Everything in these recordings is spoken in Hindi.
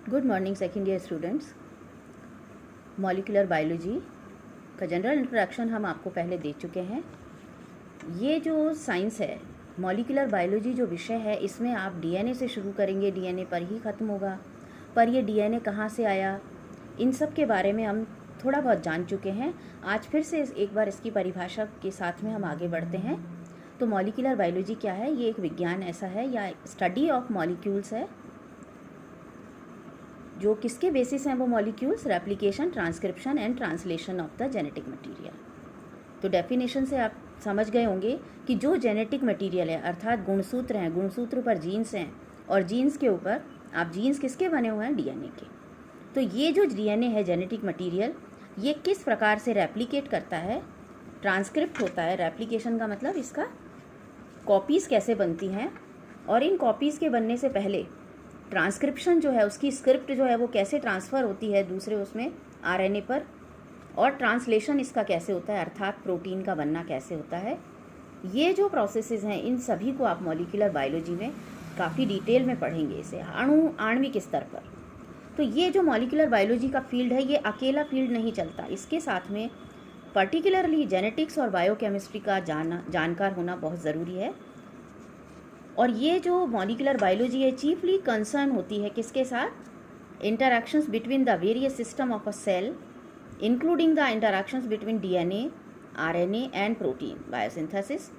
Good morning second year students. Molecular biology का जनरल इंट्रोडक्शन हम आपको पहले दे चुके हैं। ये जो साइंस है, मॉलिक्यूलर बायोलॉजी जो विषय है, इसमें आप डीएनए से शुरू करेंगे, डीएनए पर ही ख़त्म होगा। पर ये डीएनए कहाँ से आया, इन सब के बारे में हम थोड़ा बहुत जान चुके हैं। आज फिर से एक बार इसकी परिभाषा के साथ में हम आगे बढ़ते हैं। तो मॉलिक्यूलर बायोलॉजी क्या है? ये एक विज्ञान ऐसा है या स्टडी ऑफ मॉलिक्यूल्स है। जो किसके बेसिस हैं वो molecules? Replication, transcription and translation of the genetic material. तो डेफिनेशन से आप समझ गए होंगे कि जो जेनेटिक मटेरियल है, अर्थात गुणसूत्र हैं, गुणसूत्र पर जीन्स हैं और जीन्स के ऊपर आप जीन्स किसके बने हुए हैं? डीएनए के। तो ये जो डीएनए है, जेनेटिक मटेरियल, ये किस प्रकार से रेप्लिकेट करता है, ट्रांसक्रिप्ट होता है। रेप्लिकेशन का मतलब इसका कॉपीज़ कैसे बनती हैं, और इन कॉपीज़ के बनने से पहले ट्रांसक्रिप्शन जो है, उसकी स्क्रिप्ट जो है वो कैसे ट्रांसफ़र होती है दूसरे उसमें आरएनए पर, और ट्रांसलेशन इसका कैसे होता है, अर्थात प्रोटीन का बनना कैसे होता है। ये जो प्रोसेसेस हैं, इन सभी को आप मॉलिक्यूलर बायोलॉजी में काफ़ी डिटेल में पढ़ेंगे, इसे आणविक स्तर पर। तो ये जो मॉलिक्यूलर बायोलॉजी का फील्ड है, ये अकेला फील्ड नहीं चलता, इसके साथ में पर्टिकुलरली जेनेटिक्स और बायोकेमिस्ट्री का जानकार होना बहुत ज़रूरी है। और ये जो मॉलिक्यूलर बायोलॉजी है, चीफली कंसर्न होती है किसके साथ? Interactions between the various system of a cell, including the interactions between DNA, RNA and protein biosynthesis.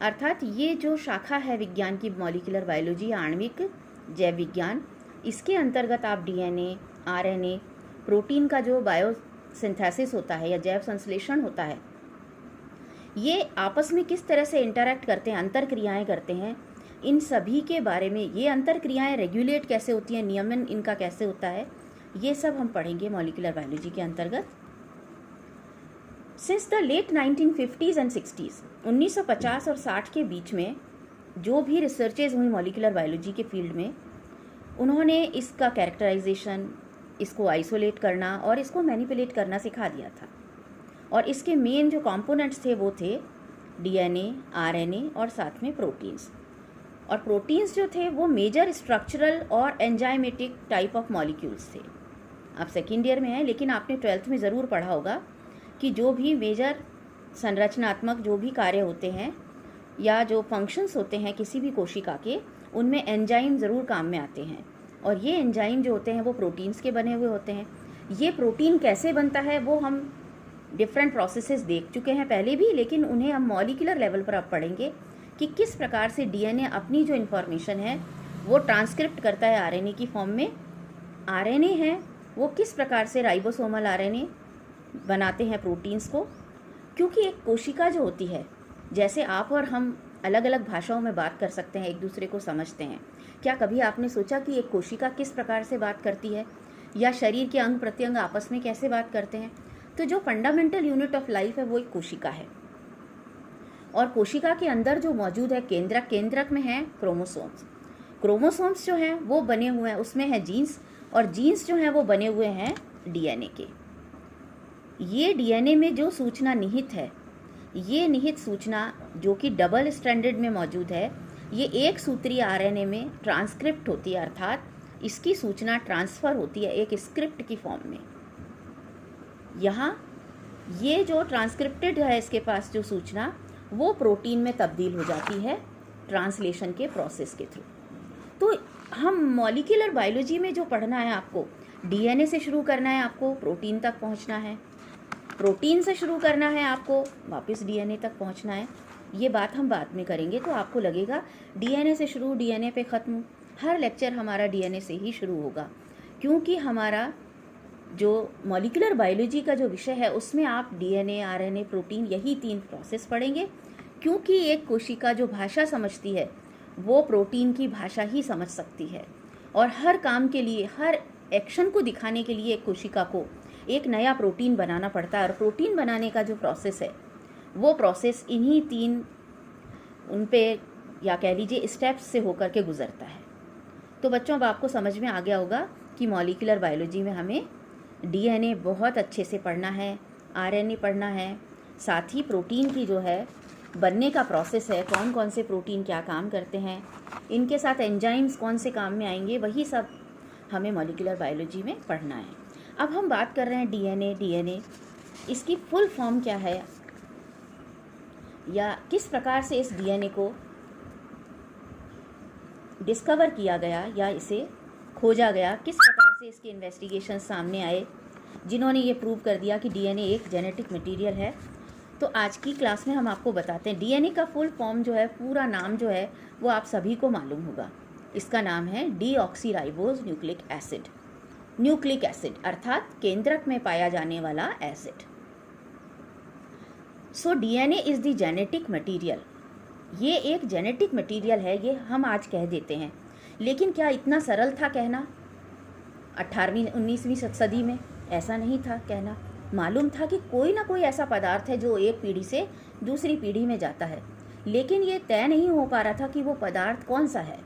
अर्थात ये जो शाखा है विज्ञान की, मॉलिक्यूलर बायोलॉजी, आणविक जैव विज्ञान, इसके अंतर्गत आप डीएनए, आरएनए, प्रोटीन का जो बायोसिंथेसिस होता है या जैव संश्लेषण होता है, ये आपस में किस तरह से इंटरैक्ट करते हैं, अंतर क्रियाएँ करते हैं, इन सभी के बारे में, ये अंतर क्रियाएँ रेगुलेट कैसे होती हैं, नियमन इनका कैसे होता है, ये सब हम पढ़ेंगे मॉलिक्यूलर बायोलॉजी के अंतर्गत। Since the late 1950s and 60s, 1950 और 60 के बीच में जो भी रिसर्चेज हुई मॉलिक्यूलर बायोलॉजी के फील्ड में, उन्होंने इसका कैरेक्टराइजेशन, इसको आइसोलेट करना और इसको मैनिपुलेट करना सिखा दिया था। और इसके मेन जो कंपोनेंट्स थे वो थे डीएनए, आरएनए और साथ में प्रोटीन्स। और प्रोटीन्स जो थे वो मेजर स्ट्रक्चरल और एंजाइमेटिक टाइप ऑफ मॉलिक्यूल्स थे। आप सेकेंड ईयर में हैं, लेकिन आपने 12th में ज़रूर पढ़ा होगा कि जो भी मेजर संरचनात्मक जो भी कार्य होते हैं या जो फंक्शंस होते हैं किसी भी कोशिका के, उनमें एंजाइम ज़रूर काम में आते हैं। और ये एंजाइम जो होते हैं वो प्रोटीन्स के बने हुए होते हैं। ये प्रोटीन कैसे बनता है वो हम डिफरेंट प्रोसेसेस देख चुके हैं पहले भी, लेकिन उन्हें हम मॉलिक्यूलर लेवल पर अब पढ़ेंगे कि किस प्रकार से डीएनए अपनी जो इन्फॉर्मेशन है वो ट्रांसक्रिप्ट करता है आरएनए की फॉर्म में। आरएनए है वो किस प्रकार से राइबोसोमल आरएनए बनाते हैं प्रोटीन्स को। क्योंकि एक कोशिका जो होती है, जैसे आप और हम अलग अलग भाषाओं में बात कर सकते हैं, एक दूसरे को समझते हैं, क्या कभी आपने सोचा कि एक कोशिका किस प्रकार से बात करती है, या शरीर के अंग प्रत्यंग आपस में कैसे बात करते हैं? तो जो फंडामेंटल यूनिट ऑफ लाइफ है वो एक कोशिका है। और कोशिका के अंदर जो मौजूद है केंद्रक, केंद्रक में है क्रोमोसोम्स। क्रोमोसोम्स जो हैं वो बने हुए हैं, उसमें है जीन्स, और जीन्स जो हैं वो बने हुए हैं डीएनए के। ये डीएनए में जो सूचना निहित है, ये निहित सूचना जो कि डबल स्ट्रैंडेड में मौजूद है, ये एक सूत्रीय आरएनए में ट्रांसक्रिप्ट होती है, अर्थात इसकी सूचना ट्रांसफ़र होती है एक स्क्रिप्ट की फॉर्म में। यहाँ ये जो ट्रांसक्रिप्टेड है, इसके पास जो सूचना, वो प्रोटीन में तब्दील हो जाती है ट्रांसलेशन के प्रोसेस के थ्रू। तो हम मॉलिक्यूलर बायोलॉजी में जो पढ़ना है आपको, डीएनए से शुरू करना है, आपको प्रोटीन तक पहुंचना है, प्रोटीन से शुरू करना है, आपको वापस डीएनए तक पहुंचना है। ये बात हम बाद में करेंगे, तो आपको लगेगा डीएनए से शुरू, डीएनए पे ख़त्म। हर लेक्चर हमारा डीएनए से ही शुरू होगा, क्योंकि हमारा जो मॉलिक्यूलर बायोलॉजी का जो विषय है उसमें आप डीएनए, आरएनए, प्रोटीन, यही 3 प्रोसेस पढ़ेंगे। क्योंकि एक कोशिका जो भाषा समझती है वो प्रोटीन की भाषा ही समझ सकती है, और हर काम के लिए, हर एक्शन को दिखाने के लिए एक कोशिका को एक नया प्रोटीन बनाना पड़ता है। और प्रोटीन बनाने का जो प्रोसेस है वो प्रोसेस इन्हीं 3 उन पे, या कह लीजिए स्टेप्स से होकर के गुजरता है। तो बच्चों, अब आपको समझ में आ गया होगा कि मॉलिक्यूलर बायोलॉजी में हमें डीएनए बहुत अच्छे से पढ़ना है, आरएनए पढ़ना है, साथ ही प्रोटीन की जो है बनने का प्रोसेस है, कौन कौन से प्रोटीन क्या काम करते हैं, इनके साथ एंजाइम्स कौन से काम में आएंगे, वही सब हमें मॉलिक्यूलर बायोलॉजी में पढ़ना है। अब हम बात कर रहे हैं डीएनए इसकी फुल फॉर्म क्या है, या किस प्रकार से इस डीएनए को डिस्कवर किया गया या इसे खोजा गया, किस प्रकार से इसके इन्वेस्टिगेशन सामने आए जिन्होंने ये प्रूव कर दिया कि डीएनए एक जेनेटिक मटेरियल है। तो आज की क्लास में हम आपको बताते हैं डीएनए का फुल फॉर्म जो है, पूरा नाम जो है वो आप सभी को मालूम होगा। इसका नाम है deoxyribose nucleic acid. Nucleic acid अर्थात केंद्रक में पाया जाने वाला acid. So DNA is the genetic material. ये एक जेनेटिक मटेरियल है, ये हम आज कह देते हैं, लेकिन क्या इतना सरल था कहना? 18वीं 19वीं सदी में ऐसा नहीं था कहना। मालूम था कि कोई ना कोई ऐसा पदार्थ है जो एक पीढ़ी से दूसरी पीढ़ी में जाता है, लेकिन ये तय नहीं हो पा रहा था कि वो पदार्थ कौन सा है।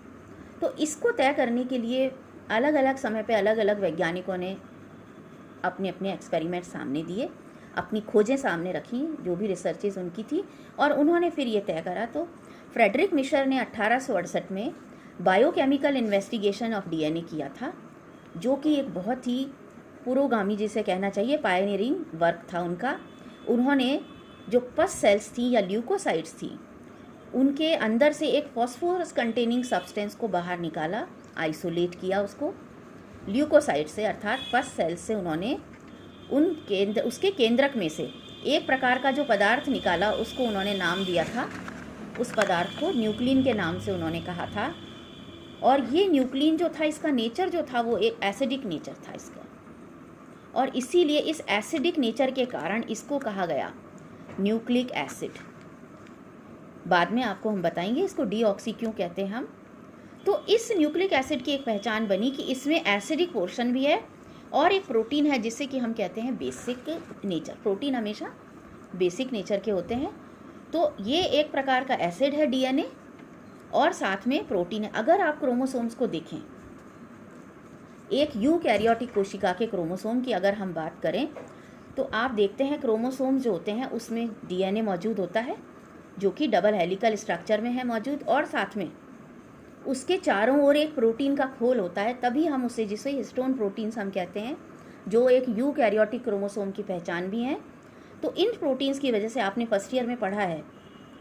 तो इसको तय करने के लिए अलग अलग समय पे अलग अलग वैज्ञानिकों ने अपने अपने एक्सपेरिमेंट सामने दिए, अपनी खोजें सामने रखी, जो भी रिसर्चेज उनकी थी, और उन्होंने फिर ये तय करा। तो फ्रेडरिक मिशर ने 1868 में बायोकेमिकल इन्वेस्टिगेशन ऑफ डीएनए किया था, जो कि एक बहुत ही पुरोगामी जिसे कहना चाहिए पायनियरिंग वर्क था उनका। उन्होंने जो पस सेल्स थी या ल्यूकोसाइट्स थी, उनके अंदर से एक फॉस्फोरस कंटेनिंग सब्सटेंस को बाहर निकाला, आइसोलेट किया उसको ल्यूकोसाइट से, अर्थात पस सेल्स से। उन्होंने उसके केंद्रक में से एक प्रकार का जो पदार्थ निकाला, उसको उन्होंने नाम दिया था, उस पदार्थ को न्यूक्लिन के नाम से उन्होंने कहा था। और ये न्यूक्लिन जो था, इसका नेचर जो था वो एक एसिडिक नेचर था इसका, और इसीलिए इस एसिडिक नेचर के कारण इसको कहा गया न्यूक्लिक एसिड। बाद में आपको हम बताएंगे इसको डीऑक्सी क्यों कहते हैं हम। तो इस न्यूक्लिक एसिड की एक पहचान बनी कि इसमें एसिडिक पोर्शन भी है और एक प्रोटीन है जिसे कि हम कहते हैं बेसिक नेचर। प्रोटीन हमेशा बेसिक नेचर के होते हैं। तो ये एक प्रकार का एसिड है डीएनए, और साथ में प्रोटीन है। अगर आप क्रोमोसोम्स को देखें, एक यूकैरियोटिक कोशिका के क्रोमोसोम की अगर हम बात करें, तो आप देखते हैं क्रोमोसोम जो होते हैं उसमें डीएनए मौजूद होता है, जो कि डबल हेलिकल स्ट्रक्चर में है मौजूद, और साथ में उसके चारों ओर एक प्रोटीन का खोल होता है। तभी हम उसे, जिसे हिस्टोन प्रोटीन्स हम कहते हैं, जो एक यूकैरियोटिक क्रोमोसोम की पहचान भी है। तो इन प्रोटीन्स की वजह से आपने फर्स्ट ईयर में पढ़ा है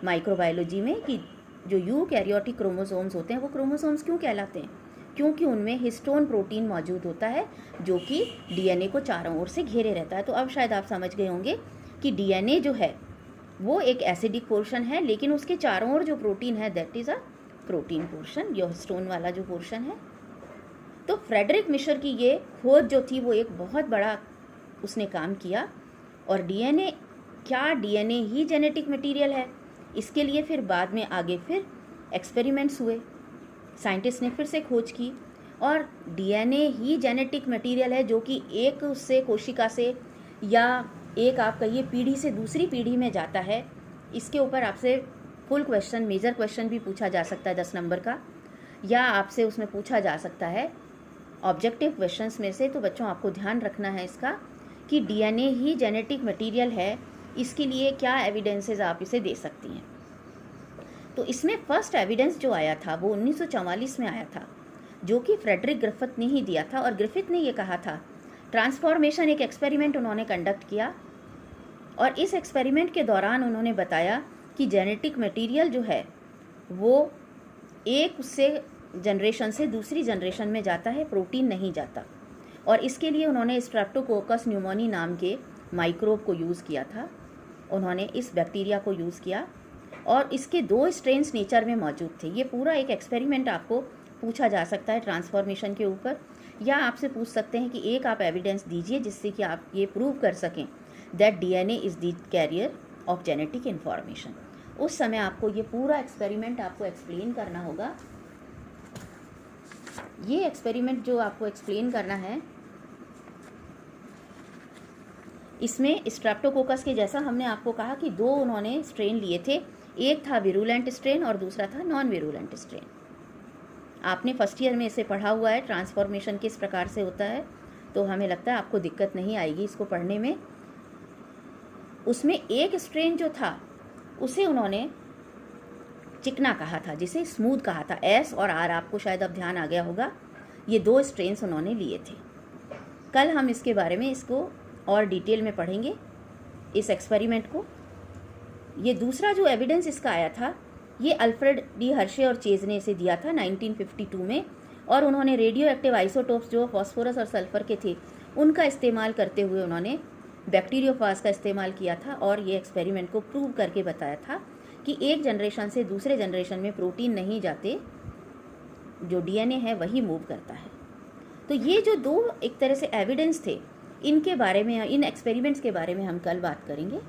माइक्रोबायोलॉजी में कि जो यूकैरियोटिक क्रोमोसोम्स होते हैं वो क्रोमोसोम्स क्यों कहलाते हैं? क्योंकि उनमें हिस्टोन प्रोटीन मौजूद होता है, जो कि डीएनए को चारों ओर से घेरे रहता है। तो अब शायद आप समझ गए होंगे कि डीएनए जो है वो एक एसिडिक पोर्शन है, लेकिन उसके चारों ओर जो प्रोटीन है that is a protein portion, जो हिस्टोन वाला जो पोर्शन है। तो फ्रेडरिक मिशर की ये खोज जो थी वो एक बहुत बड़ा उसने काम किया। और डीएनए, क्या डीएनए ही जेनेटिक मटेरियल है? इसके लिए फिर बाद में आगे फिर एक्सपेरिमेंट्स हुए, साइंटिस्ट ने फिर से खोज की, और डीएनए ही जेनेटिक मटेरियल है, जो कि एक उससे कोशिका से या एक आप कहिए पीढ़ी से दूसरी पीढ़ी में जाता है। इसके ऊपर आपसे फुल क्वेश्चन, मेजर क्वेश्चन भी पूछा जा सकता है 10 नंबर का, या आपसे उसमें पूछा जा सकता है ऑब्जेक्टिव क्वेश्चंस में से। तो बच्चों आपको ध्यान रखना है इसका कि डीएनए ही जेनेटिक मटेरियल है, इसके लिए क्या एविडेंसेस आप इसे दे सकती हैं। तो इसमें फर्स्ट एविडेंस जो आया था वो 1944 में आया था, जो कि फ्रेडरिक ग्रिफिथ ने ही दिया था। और ग्रिफिथ ने ये कहा था, ट्रांसफॉर्मेशन एक एक्सपेरिमेंट उन्होंने कंडक्ट किया, और इस एक्सपेरिमेंट के दौरान उन्होंने बताया कि जेनेटिक मटेरियल जो है वो एक उससे जनरेशन से दूसरी जनरेशन में जाता है, प्रोटीन नहीं जाता। और इसके लिए उन्होंने स्ट्रेप्टोकोकस न्यूमोनी नाम के माइक्रोब को यूज़ किया था। उन्होंने इस बैक्टीरिया को यूज़ किया, और इसके 2 स्ट्रेन्स नेचर में मौजूद थे। ये पूरा एक एक्सपेरिमेंट आपको पूछा जा सकता है ट्रांसफॉर्मेशन के ऊपर, या आपसे पूछ सकते हैं कि एक आप एविडेंस दीजिए जिससे कि आप ये प्रूव कर सकें that DNA is the carrier of genetic information. उस समय आपको ये पूरा एक्सपेरिमेंट आपको एक्सप्लेन करना होगा। ये एक्सपेरिमेंट जो आपको एक्सप्लेन करना है, इसमें स्ट्रेप्टोकोकस के जैसा हमने आपको कहा कि 2 उन्होंने स्ट्रेन लिए थे, एक था विरुलेंट स्ट्रेन और दूसरा था नॉन विरुलेंट स्ट्रेन। आपने फर्स्ट ईयर में इसे पढ़ा हुआ है, ट्रांसफॉर्मेशन किस प्रकार से होता है, तो हमें लगता है आपको दिक्कत नहीं आएगी इसको पढ़ने में। उसमें एक स्ट्रेन जो था उसे उन्होंने चिकना कहा था, जिसे स्मूथ कहा था। एस और आर आपको शायद अब ध्यान आ गया होगा ये 2 स्ट्रेन्स उन्होंने लिए थे। कल हम इसके बारे में इसको और डिटेल में पढ़ेंगे, इस एक्सपेरिमेंट को। ये दूसरा जो एविडेंस इसका आया था, ये अल्फ्रेड डी हर्शे और चेज ने इसे दिया था 1952 में, और उन्होंने रेडियो एक्टिव आइसोटोप्स जो फॉस्फोरस और सल्फर के थे उनका इस्तेमाल करते हुए उन्होंने बैक्टीरियोफाज का इस्तेमाल किया था, और ये एक्सपेरिमेंट को प्रूव करके बताया था कि एक जनरेशन से दूसरे जनरेशन में प्रोटीन नहीं जाते, जो डीएनए है वही मूव करता है। तो ये जो 2 एक तरह से एविडेंस थे, इनके बारे में, इन एक्सपेरिमेंट्स के बारे में हम कल बात करेंगे।